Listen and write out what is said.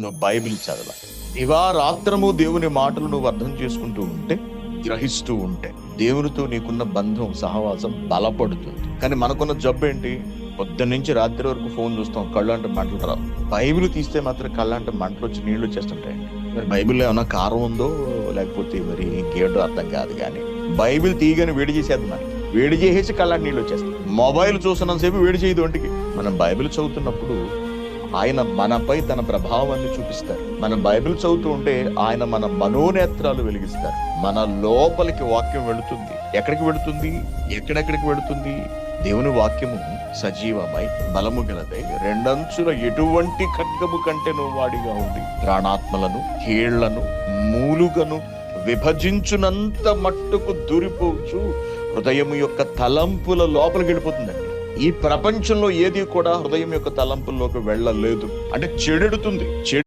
నువ్వు బైబిల్ చదవాలి. దివారాత్రము దేవుని మాటలు నువ్వు అర్థం చేసుకుంటూ ఉంటే, గ్రహిస్తూ ఉంటే, దేవునితో నీకున్న బంధం, సహవాసం బలపడుతుంది. కానీ మనకున్న జబ్బు ఏంటి? పొద్దున్న నుంచి రాత్రి వరకు ఫోన్ చూస్తాం, కళ్ళు అంటే మంటలు రావు. బైబిల్ తీస్తే మాత్రం కళ్ళు అంటే మంటలు వచ్చి నీళ్లు వచ్చేస్తుంటాయండి. మరి బైబిల్లో ఏమన్నా కారం ఉందో లేకపోతే మరి ఇంకేంటో అర్థం కాదు. కానీ బైబిల్ తీయగానే వేడి చేసేది, మనకి వేడి చేసేసి కళ్ళంటి నీళ్ళు వచ్చేస్తాయి. మొబైల్ చూస్తున్నంతసేపు వేడి చేయదు ఒంటికి. మనం బైబిల్ చదువుతున్నప్పుడు ఆయన మనపై తన ప్రభావాన్ని చూపిస్తారు. మనం బైబిల్ చదువుతూ ఉంటే ఆయన మన మనోనేత్రాలు వెలిగిస్తారు. మన లోపలికి వాక్యం వెళుతుంది. ఎక్కడికి వెళుతుంది? ఎక్కడెక్కడికి వెళుతుంది? దేవుని వాక్యము సజీవమై బలము గలదై రెండంచుల ఎటువంటి ఖడ్గము కంటేను వాడిగా ఉంది, ప్రాణాత్మలను కీళ్లను మూలుగను విభజించునంత మట్టుకు దూరిపోవచ్చు, హృదయం యొక్క తలంపుల లోపలికి వెళ్ళిపోతుందండి. ఈ ప్రపంచంలో ఏది కూడా హృదయం యొక్క తలంపుల్లోకి వెళ్ళలేదు. అంటే చెడెడుతుంది.